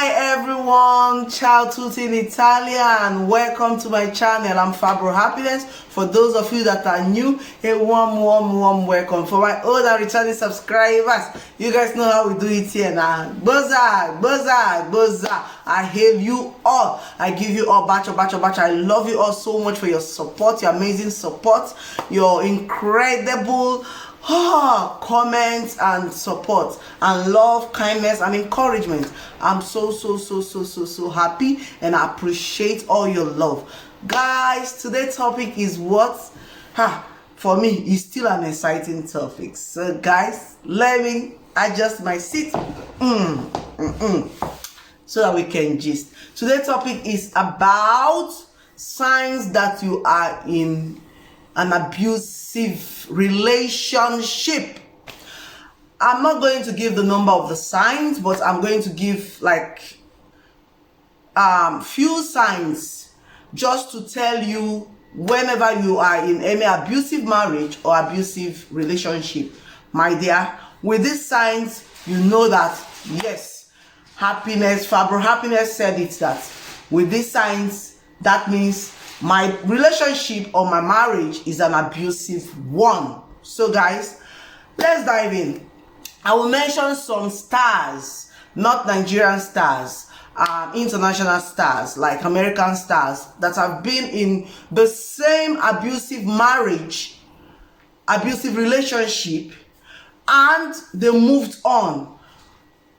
Hi everyone, ciao tutti in Italian. Welcome to my channel. I'm Fabro Happiness. For those of you that are new, a warm welcome. For my old and returning subscribers, you guys know how we do it here now. Boza. I hail you all. I give you all bacho. I love you all so much for your support, your amazing support, your incredible comments and support and love, kindness and encouragement. I'm so happy and I appreciate all your love, guys. Today's topic is what for me is still an exciting topic. So guys, let me adjust my seat so that we can gist. Today's topic is about signs that you are in an abusive relationship. I'm not going to give the number of the signs, but I'm going to give like few signs just to tell you whenever you are in any abusive marriage or abusive relationship, my dear, with these signs you know that yes, Fabro Happiness said it, that with these signs that means my relationship or my marriage is an abusive one. So guys, let's dive in. I will mention some stars, not Nigerian stars, international stars like American stars that have been in the same abusive marriage, abusive relationship, and they moved on.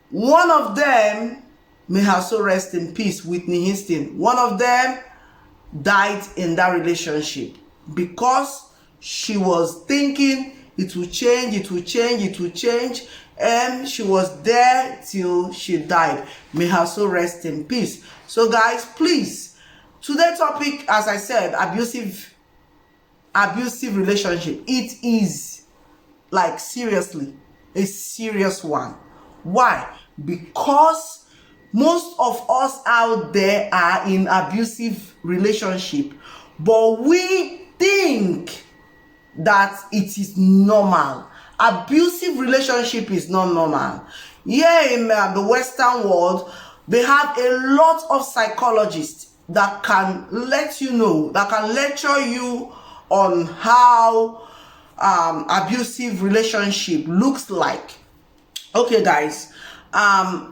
One of them, may her soul rest in peace, Whitney Houston. One of them died in that relationship because she was thinking it will change, and she was there till she died. May her soul rest in peace. So guys, please, today's topic, as I said, abusive relationship. It is like seriously a serious one. Why? Because most of us out there are in abusive relationship, but we think that it is normal. Abusive relationship is not normal. Here in the Western world, they have a lot of psychologists that can let you know, that can lecture you on how abusive relationship looks like. Okay guys,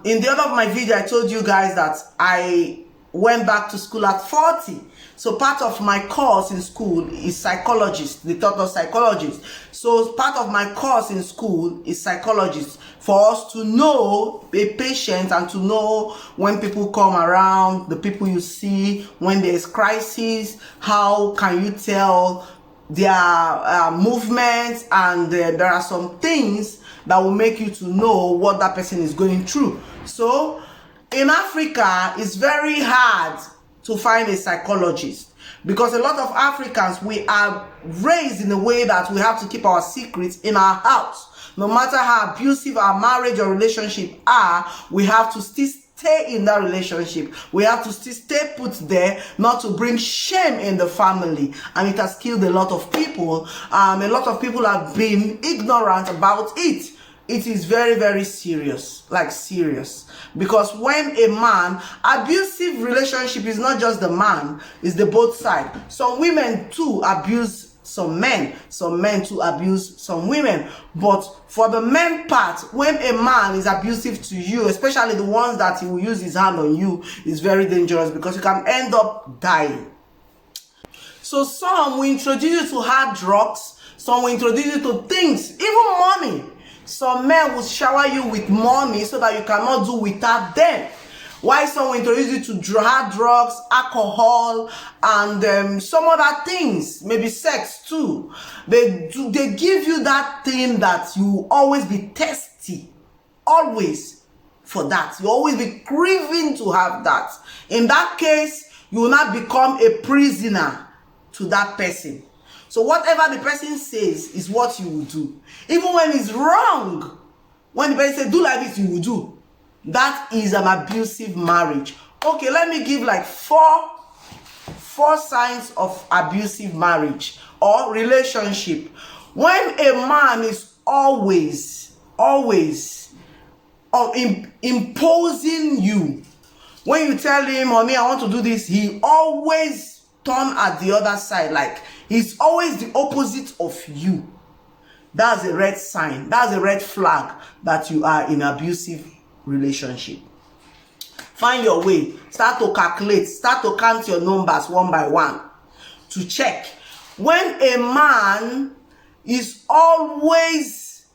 in the other of my video I told you guys that I went back to school at 40. So part of my course in school is psychologist. They taught us psychologist. So part of my course in school is psychologist, for us to know a patient and to know when people come around, the people you see, when there is crisis, how can you tell their movements, and there are some things that will make you to know what that person is going through. So in Africa, it's very hard to find a psychologist because a lot of Africans, we are raised in a way that we have to keep our secrets in our house. No matter how abusive our marriage or relationship are, we have to still stay in that relationship. We have to still stay put there, not to bring shame in the family. And it has killed a lot of people. A lot of people have been ignorant about it. It is very serious, like serious. Because when a man, abusive relationship is not just the man, it's the both side. Some women too abuse some men too abuse some women. But for the men part, when a man is abusive to you, especially the ones that he will use his hand on you, is very dangerous because you can end up dying. So some will introduce you to hard drugs, some will introduce you to things, even money. Some men will shower you with money so that you cannot do without them. Why some will introduce you to hard drugs, alcohol, and some other things, maybe sex too. They give you that thing that you always be thirsty, always for that. You always be craving to have that. In that case, you will not become a prisoner to that person. So whatever the person says is what you will do. Even when it's wrong, when the person says do like this, you will do. That is an abusive marriage. Okay, let me give like four signs of abusive marriage or relationship. When a man is always imposing you When you tell him, "Mommy, I want to do this," he always turn at the other side. Like he's always the opposite of you. That's a red sign. That's a red flag that you are in an abusive relationship. Find your way. Start to calculate. Start to count your numbers one by one to check. When a man is always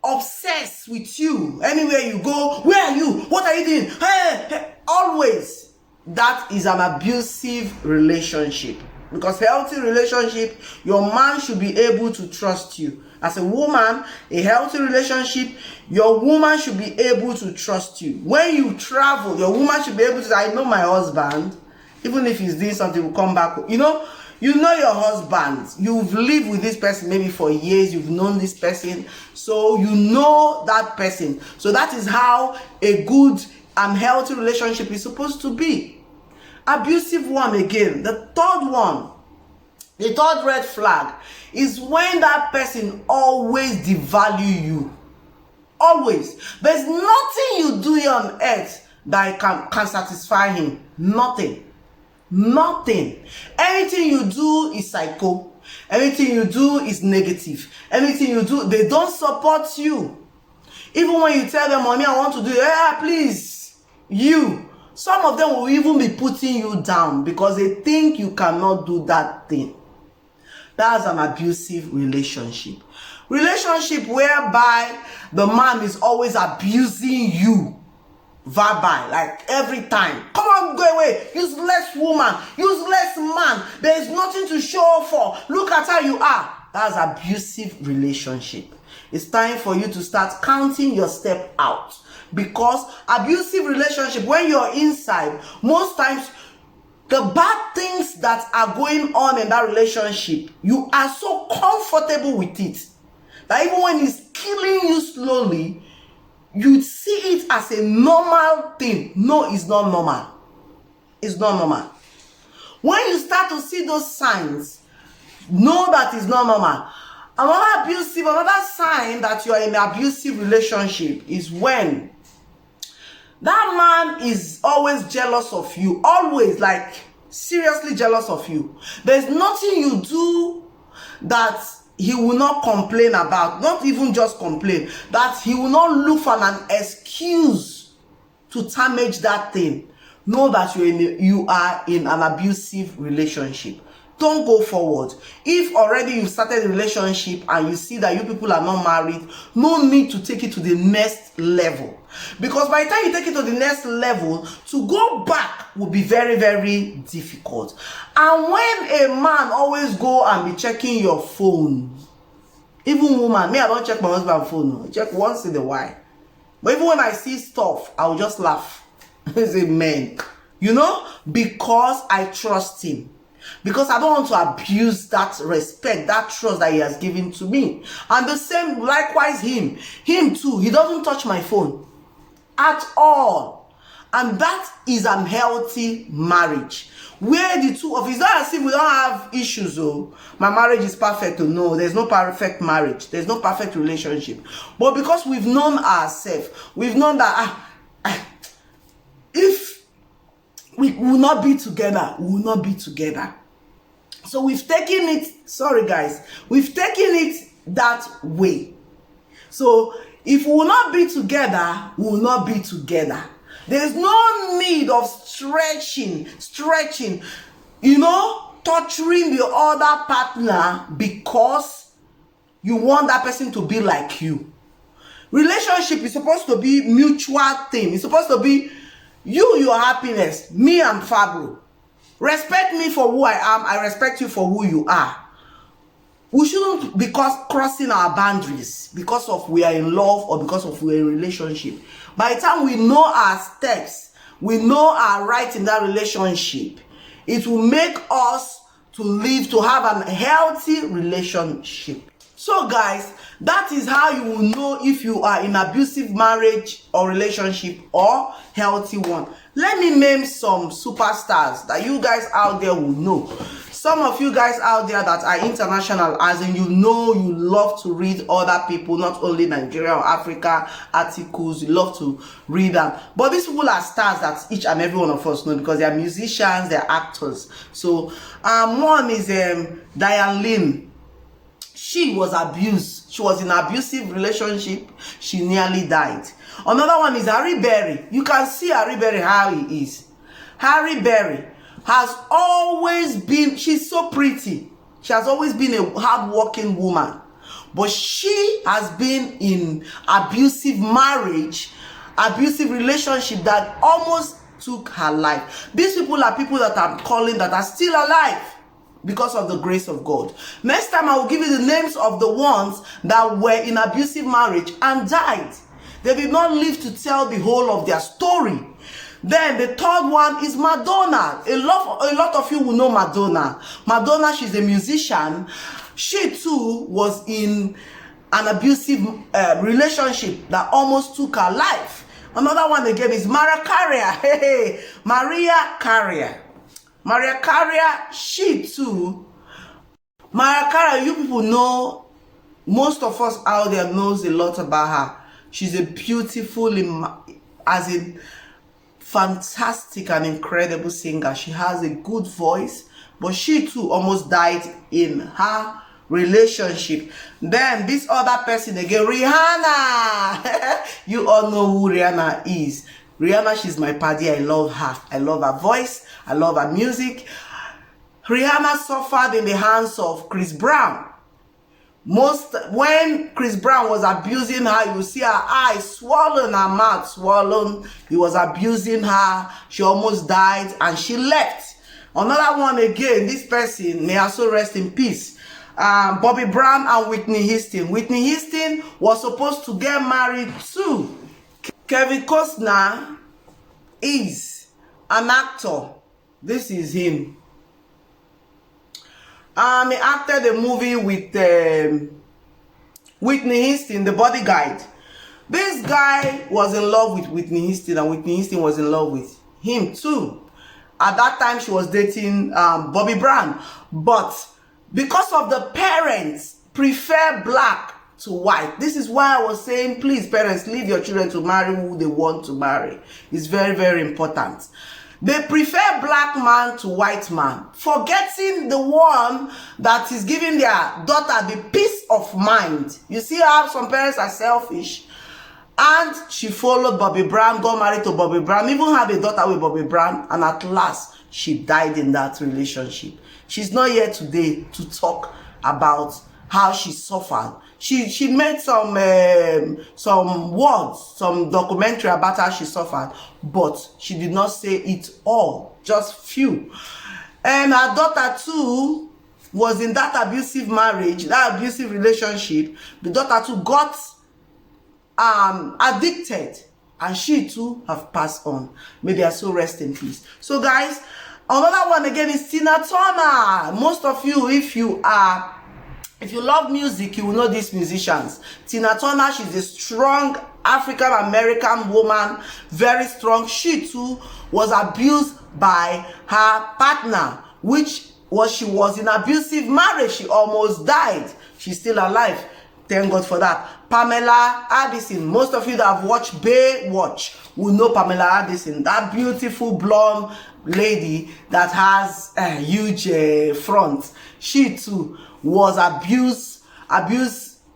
obsessed with you, anywhere you go, where are you? What are you doing? Hey, always. That is an abusive relationship. Because healthy relationship, your man should be able to trust you. As a woman, a healthy relationship, your woman should be able to trust you. When you travel, your woman should be able to say, "I know my husband, even if he's doing something, will come back." You know your husband. You've lived with this person maybe for years. You've known this person, so you know that person. So that is how a good and healthy relationship is supposed to be. Abusive one again, the third red flag is when that person always devalue you. Always. There's nothing you do here on earth that can satisfy him. Nothing. Anything you do is psycho. Anything you do is negative. Anything you do, they don't support you. Even when you tell them, "Mommy, I want to do it," "Yeah, please." Some of them will even be putting you down because they think you cannot do that thing. That's an abusive relationship. Relationship whereby the man is always abusing you verbal, like every time. "Come on, go away, useless woman, useless man. There is nothing to show for. Look at how you are." That's abusive relationship. It's time for you to start counting your step out. Because abusive relationship, when you're inside, most times the bad things that are going on in that relationship, you are so comfortable with it that even when it's killing you slowly, you see it as a normal thing. No, it's not normal. It's not normal. When you start to see those signs, know that it's not normal. Another sign that you are in an abusive relationship is when that man is always jealous of you. Always, like seriously jealous of you. There's nothing you do that he will not complain about. Not even just complain. That he will not look for an excuse to damage that thing. Know that you are in an abusive relationship. Don't go forward. If already you've started a relationship and you see that you people are not married, no need to take it to the next level. Because by the time you take it to the next level, to go back will be very, very difficult. And when a man always go and be checking your phone, even woman, me, I don't check my husband's phone. I check once in a while. But even when I see stuff, I will just laugh. I say, "Man," because I trust him. Because I don't want to abuse that respect, that trust that he has given to me. And the same, likewise, him too. He doesn't touch my phone at all. And that is an healthy marriage. Where the two of us, it's not as if we don't have issues. Oh, my marriage is perfect. No, there's no perfect marriage. There's no perfect relationship. But because we've known ourselves, we've known that if we will not be together, we will not be together. So we've taken it, sorry guys, we've taken it that way. So if we will not be together, we will not be together. There's no need of stretching, torturing the other partner because you want that person to be like you. Relationship is supposed to be mutual thing. It's supposed to be you, your happiness, me, I'm Fabio. Respect me for who I am. I respect you for who you are. We shouldn't be crossing our boundaries because of we are in love or because of we're in a relationship. By the time we know our steps, we know our rights in that relationship, it will make us to have a healthy relationship. So guys, that is how you will know if you are in abusive marriage or relationship or healthy one. Let me name some superstars that you guys out there will know. some of you guys out there that are international, as in you love to read other people, not only Nigeria or Africa articles, you love to read them. But these people are stars that each and every one of us know, because they are musicians, they are actors. So one is Diane Lynn. She was abused. She was in an abusive relationship. She nearly died. Another one is Harry Berry. You can see Harry Berry how he is. Harry Berry has always been, she's so pretty. She has always been a hard-working woman. But she has been in abusive marriage, abusive relationship that almost took her life. These people are people that I'm calling that are still alive because of the grace of God. Next time I will give you the names of the ones that were in abusive marriage and died. They did not live to tell the whole of their story. Then the third one is Madonna. A lot of you will know Madonna. Madonna, she's a musician. She too was in an abusive relationship that almost took her life. Another one again is Mariah Carey. Hey, Mariah Carey. Mariah Carey, she too. Mariah Carey, you people know, most of us out there knows a lot about her. She's a beautiful, as in fantastic and incredible singer. She has a good voice, but she too almost died in her relationship. Then this other person again, Rihanna. You all know who Rihanna is. Rihanna, she's my paddy. I love her. I love her voice. I love her music. Rihanna suffered in the hands of Chris Brown. When Chris Brown was abusing her, you see her eyes swollen, her mouth swollen. He was abusing her. She almost died and she left. Another one again, this person, may also rest in peace. Bobby Brown and Whitney Houston. Whitney Houston was supposed to get married too. Kevin Costner is an actor. This is him. He acted a movie with Whitney Houston, The Bodyguard. This guy was in love with Whitney Houston, and Whitney Houston was in love with him too. At that time, she was dating Bobby Brown. But because of the parents prefer black to white, this is why I was saying, please, parents, leave your children to marry who they want to marry. It's very, very important. They prefer black man to white man, forgetting the one that is giving their daughter the peace of mind. You see how some parents are selfish. And she followed Bobby Brown, got married to Bobby Brown, even had a daughter with Bobby Brown, and at last, she died in that relationship. She's not here today to talk about how she suffered. She made some words, some documentary about how she suffered, but she did not say it all, just few. And her daughter too was in that abusive marriage, that abusive relationship. The daughter too got addicted, and she too have passed on. May their soul rest in peace. So guys, another one again is Tina Turner. Most of you, if you love music, you will know these musicians. Tina Turner, she's a strong African-American woman, very strong. She too was abused by her partner, she was in abusive marriage. She almost died. She's still alive. Thank God for that. Pamela Addison. Most of you that have watched Baywatch will know Pamela Addison, that beautiful blonde lady that has a huge front. She too was abused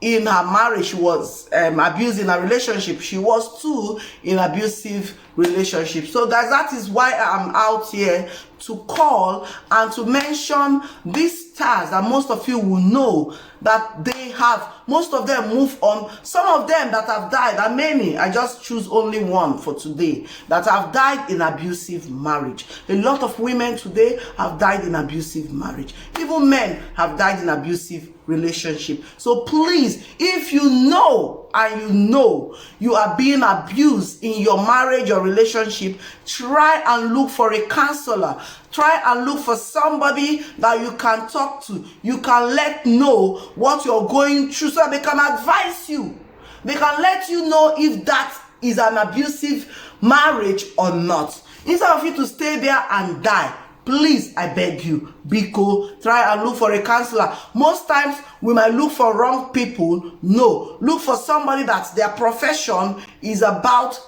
in her marriage. She was abused in a relationship. She was too in abusive relationship. So guys, that is why I'm out here to call and to mention these stars that most of you will know that they have. Most of them move on. Some of them that have died are many. I just choose only one for today that have died in abusive marriage. A lot of women today have died in abusive marriage. Even men have died in abusive relationship. So please, if you know and you know you are being abused in your marriage or relationship, try and look for a counselor. Try and look for somebody that you can talk to. You can let know what you're going through so they can advise you. They can let you know if that is an abusive marriage or not. Instead of you to stay there and die, please, I beg you, biko, try and look for a counselor. Most times we might look for wrong people. No, look for somebody that their profession is about